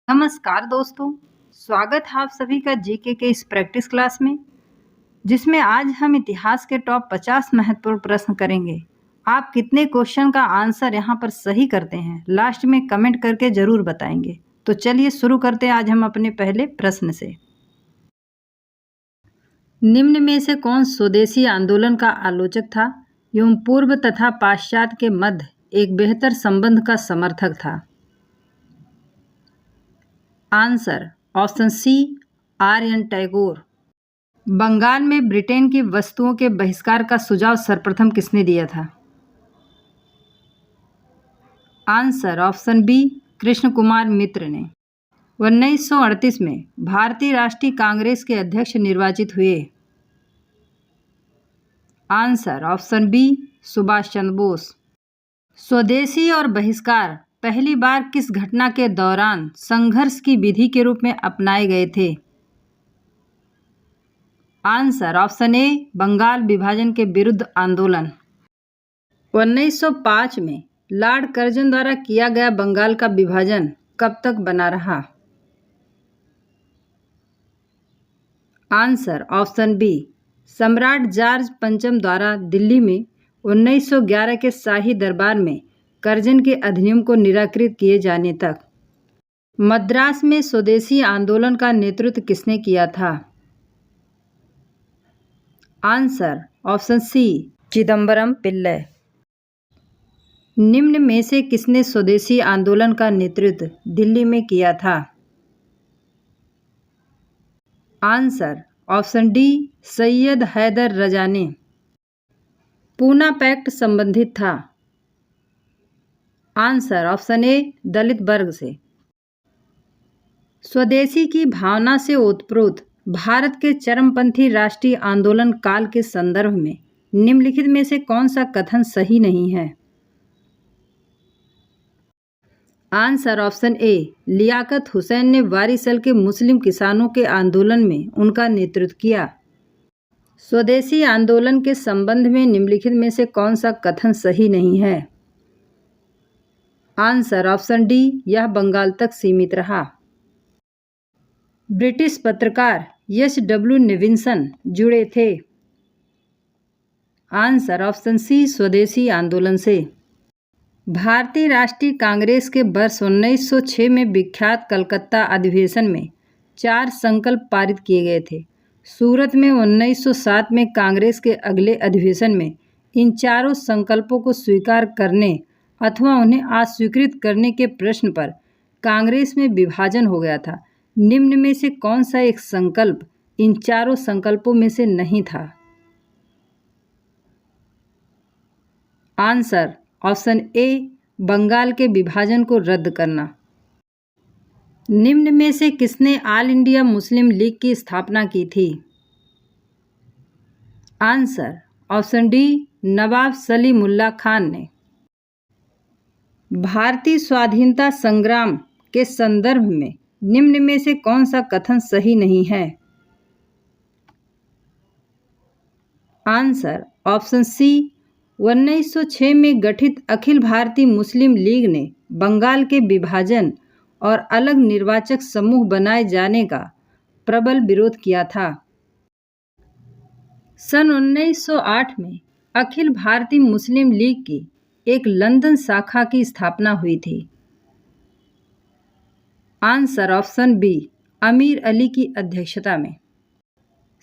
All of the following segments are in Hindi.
नमस्कार दोस्तों, स्वागत है आप सभी का जीके के इस प्रैक्टिस क्लास में, जिसमें आज हम इतिहास के टॉप 50 महत्वपूर्ण प्रश्न करेंगे। आप कितने क्वेश्चन का आंसर यहाँ पर सही करते हैं, लास्ट में कमेंट करके ज़रूर बताएंगे। तो चलिए शुरू करते हैं आज हम अपने पहले प्रश्न से। निम्न में से कौन स्वदेशी आंदोलन का आलोचक था एवं पूर्व तथा पाश्चात्य के मध्य एक बेहतर संबंध का समर्थक था? Answer option C, R N. Tagore. Bengal में ब्रिटेन की वस्तुओं के बहिष्कार का सुझाव सर्वप्रथम किसने दिया था? Answer option B, Krishna Kumar Mitra ने। 1938 में भारतीय राष्ट्रीय कांग्रेस के अध्यक्ष निर्वाचित हुए? Answer option B, Subhash Chandra Bose. स्वदेशी और बहिष्कार पहली बार किस घटना के दौरान संघर्ष की विधि के रूप में अपनाए गए थे? आंसर ऑप्शन ए, बंगाल विभाजन के विरुद्ध आंदोलन। 1905 में लॉर्ड कर्जन द्वारा किया गया बंगाल का विभाजन कब तक बना रहा? आंसर ऑप्शन बी, सम्राट जॉर्ज पंचम द्वारा दिल्ली में 1911 के शाही दरबार में कर्जन के अधिनियम को निराकृत किए जाने तक। मद्रास में स्वदेशी आंदोलन का नेतृत्व किसने किया था? Answer option C, Chidambaram Pillai. निम्न में से किसने स्वदेशी आंदोलन का नेतृत्व दिल्ली में किया था? Answer option D, Syed Haider Raza ने। पूना पैक्ट संबंधित था? आंसर ऑप्शन ए, दलित वर्ग से। स्वदेशी की भावना से ओतप्रोत भारत के चरमपंथी राष्ट्रीय आंदोलन काल के संदर्भ में निम्नलिखित में से कौन सा कथन सही नहीं है? Answer option A, Liaquat Hussain ने वारिसल के मुस्लिम किसानों के आंदोलन में उनका नेतृत्व किया। स्वदेशी आंदोलन के संबंध में निम्नलिखित में से कौन सा कथन सही नहीं है? आंसर ऑप्शन डी, यह बंगाल तक सीमित रहा। ब्रिटिश पत्रकार एच.डब्ल्यू. नेविन्सन जुड़े थे? आंसर ऑप्शन सी, स्वदेशी आंदोलन से। भारतीय राष्ट्रीय कांग्रेस के वर्ष 1906 में विख्यात कलकत्ता अधिवेशन में 4 संकल्प पारित किए गए थे। सूरत में 1907 में कांग्रेस के अगले अधिवेशन में इन चारों संकल्पों को स्वीकार करने अथवा उन्हें अस्वीकृत करने के प्रश्न पर कांग्रेस में विभाजन हो गया था। निम्न में से कौन सा एक संकल्प इन चारों संकल्पों में से नहीं था? आंसर ऑप्शन ए, बंगाल के विभाजन को रद्द करना। निम्न में से किसने ऑल इंडिया मुस्लिम लीग की स्थापना की थी? आंसर ऑप्शन डी, नवाब सलीमुल्लाह खान ने। भारतीय स्वाधीनता संग्राम के संदर्भ में निम्न में से कौन सा कथन सही नहीं है? आंसर ऑप्शन सी, 1906 में गठित अखिल भारतीय मुस्लिम लीग ने बंगाल के विभाजन और अलग निर्वाचक समूह बनाए जाने का प्रबल विरोध किया था। सन 1908 में अखिल भारतीय मुस्लिम लीग की एक लंदन शाखा की स्थापना हुई थी। आंसर ऑप्शन बी, अमीर अली की अध्यक्षता में।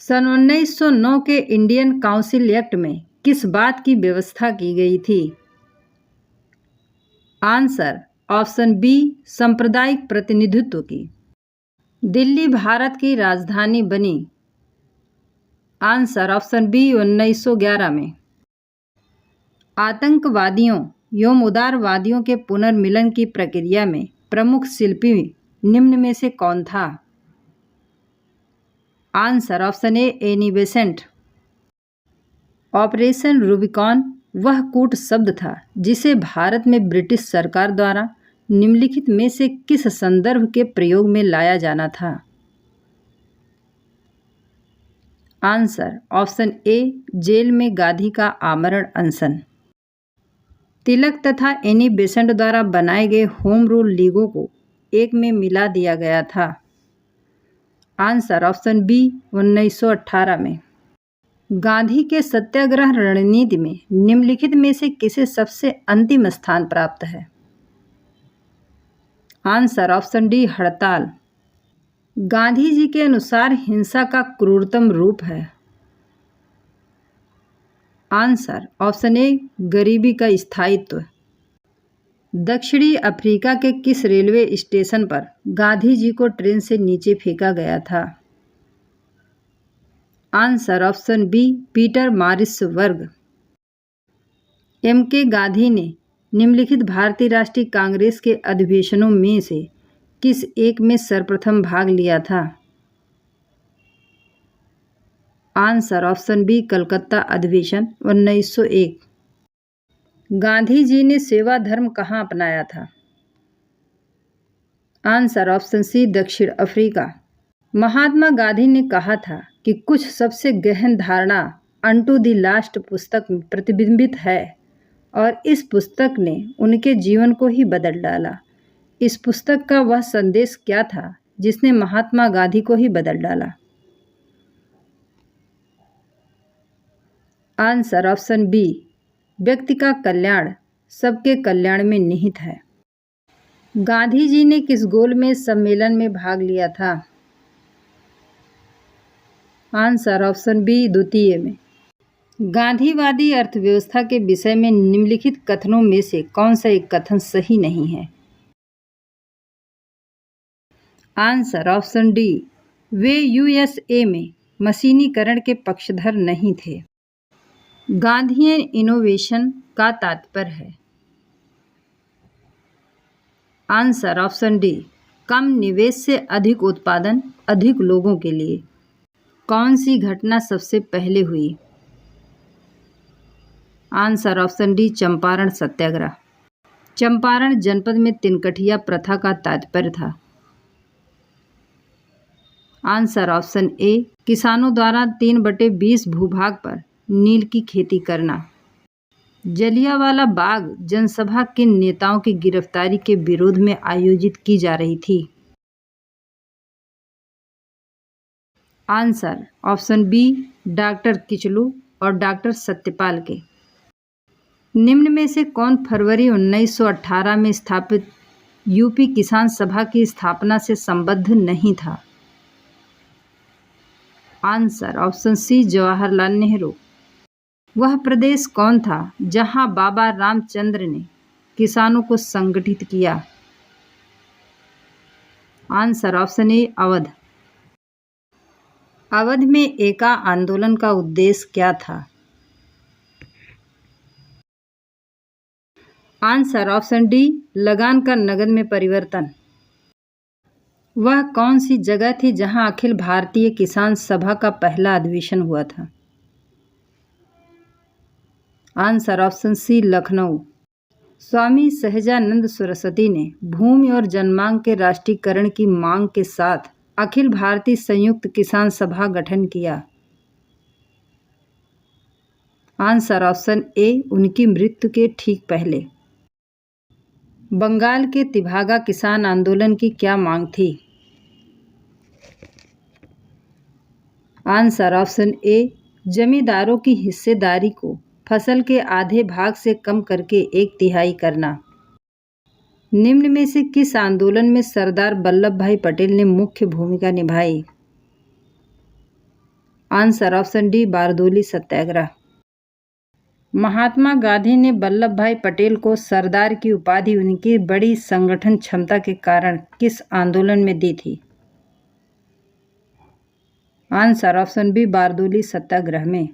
सन 1909 के इंडियन काउंसिल एक्ट में किस बात की व्यवस्था की गई थी? आंसर ऑप्शन बी, सांप्रदायिक प्रतिनिधित्व की। दिल्ली भारत की राजधानी बनी? आंसर ऑप्शन बी, 1911 में। आतंकवादियों एवं उदारवादियों के पुनर्मिलन की प्रक्रिया में प्रमुख शिल्पी निम्न में से कौन था? आंसर ऑप्शन ए, एनी बेसेंट। ऑपरेशन रूबिकॉन वह कूट शब्द था जिसे भारत में ब्रिटिश सरकार द्वारा निम्नलिखित में से किस संदर्भ के प्रयोग में लाया जाना था? आंसर ऑप्शन ए, जेल में गांधी का आमरण अनशन। तिलक तथा एनी बेसेंट द्वारा बनाए गए होम रूल लीगों को एक में मिला दिया गया था? आंसर ऑप्शन बी 1918 में। गांधी के सत्याग्रह रणनीति में निम्नलिखित में से किसे सबसे अंतिम स्थान प्राप्त है? आंसर ऑप्शन डी हड़ताल। गांधी जी के अनुसार हिंसा का क्रूरतम रूप है? आंसर ऑप्शन ए गरीबी का स्थायित्व। दक्षिणी अफ्रीका के किस रेलवे स्टेशन पर गांधी जी को ट्रेन से नीचे फेंका गया था? Answer option B Pietermaritzburg. M K Gandhi ने निम्नलिखित भारतीय राष्ट्रीय कांग्रेस के अधिवेशनों में से किस एक में सर्वप्रथम भाग लिया था? आंसर ऑप्शन बी कलकत्ता अधिवेशन 1901। गांधी जी ने सेवा धर्म कहाँ अपनाया था? आंसर ऑप्शन सी दक्षिण अफ्रीका। महात्मा गांधी ने कहा था कि कुछ सबसे गहन धारणा अनटू द लास्ट पुस्तक में प्रतिबिंबित है और इस पुस्तक ने उनके जीवन को ही बदल डाला। इस पुस्तक का वह संदेश क्या था जिसने महात्मा गांधी को ही बदल डाला? आंसर ऑप्शन बी व्यक्ति का कल्याण सबके कल्याण में निहित है। गांधी जी ने किस गोलमेज सम्मेलन में भाग लिया था? आंसर ऑप्शन बी द्वितीय में। गांधीवादी अर्थव्यवस्था के विषय में निम्नलिखित कथनों में से कौन सा एक कथन सही नहीं है? Answer option D way USA में मशीनीकरण के पक्षधर नहीं थे। गांधीयन इनोवेशन का तात्पर्य है? आंसर ऑप्शन डी कम निवेश से अधिक उत्पादन अधिक लोगों के लिए। कौन सी घटना सबसे पहले हुई? आंसर ऑप्शन डी चंपारण सत्याग्रह। चंपारण जनपद में तिनकठिया प्रथा का तात्पर्य था? आंसर ऑप्शन ए किसानों द्वारा 3/20 भूभाग पर नील की खेती करना। जलियांवाला बाग जनसभा किन नेताओं की गिरफ्तारी के विरोध में आयोजित की जा रही थी? Answer option B doctor Kitchlew और डॉक्टर सत्यपाल के। निम्न में से कौन फरवरी 1918 में स्थापित यूपी किसान सभा की स्थापना से संबद्ध नहीं था? Answer option C Jawaharlal Nehru. वह प्रदेश कौन था जहां बाबा रामचंद्र ने किसानों को संगठित किया? आंसर ऑप्शन ए अवध। अवध में एका आंदोलन का उद्देश्य क्या था? आंसर ऑप्शन डी लगान का नगद में परिवर्तन। वह कौन सी जगह थी जहां अखिल भारतीय किसान सभा का पहला अधिवेशन हुआ था? Answer option C Lucknow. Swami Sahajanand Saraswati ने भूमि और जनमांग के राष्ट्रीयकरण की मांग के साथ अखिल भारतीय संयुक्त किसान सभा गठन किया। आंसर ऑप्शन ए उनकी मृत्यु के ठीक पहले। बंगाल के तिभागा किसान आंदोलन की क्या मांग थी? आंसर ऑप्शन ए जमींदारों की हिस्सेदारी को फसल के आधे भाग से कम करके 1/3 करना। निम्न में से किस आंदोलन में सरदार वल्लभ भाई पटेल ने मुख्य भूमिका निभाई? Answer option D Bardoli Satyagraha. Mahatma Gandhi ने वल्लभ भाई पटेल को सरदार की उपाधि उनकी बड़ी संगठन क्षमता के कारण किस आंदोलन में दी थी? Answer option B Bardoli Satyagraha में।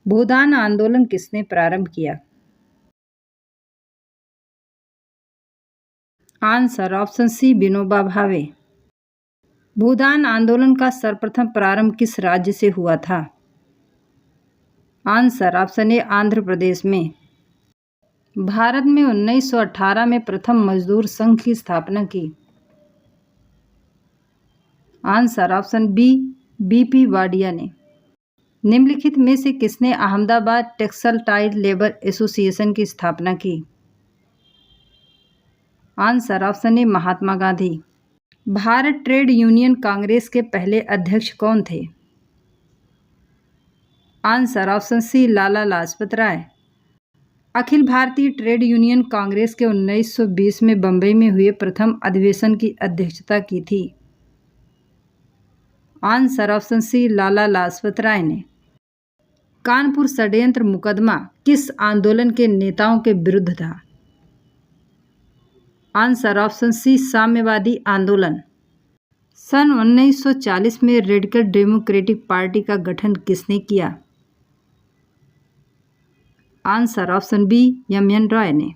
भूदान आंदोलन किसने प्रारंभ किया? आंसर ऑप्शन सी विनोबा भावे। भूदान आंदोलन का सर्वप्रथम प्रारंभ किस राज्य से हुआ था? आंसर ऑप्शन ए आंध्र प्रदेश में। भारत में 1918 में प्रथम मजदूर संघ की स्थापना की। Answer option B BP Wadia ने। निम्नलिखित में से किसने अहमदाबाद टेक्सटाइल लेबर एसोसिएशन की स्थापना की? आंसर ऑप्शन ए महात्मा गांधी। भारत ट्रेड यूनियन कांग्रेस के पहले अध्यक्ष कौन थे? आंसर ऑप्शन सी लाला लाजपत राय। अखिल भारतीय ट्रेड यूनियन कांग्रेस के 1920 में बंबई में हुए प्रथम अधिवेशन की अध्यक्षता की थी। आंसर ऑप्शन सी लाला लाजपत राय ने। कानपुर षड्यंत्र मुकदमा किस आंदोलन के नेताओं के विरुद्ध था? आंसर ऑप्शन सी साम्यवादी आंदोलन। सन 1940 में रेडिकल डेमोक्रेटिक पार्टी का गठन किसने किया? Answer option B M N. Roy ने।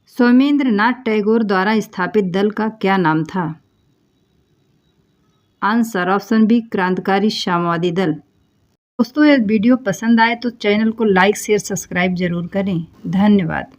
सोमेंद्र नाथ टैगोर द्वारा स्थापित दल का क्या नाम था? आंसर ऑप्शन बी क्रांतिकारी साम्यवादी दल। दोस्तों, यदि वीडियो पसंद आए तो चैनल को लाइक शेयर सब्सक्राइब जरूर करें। धन्यवाद।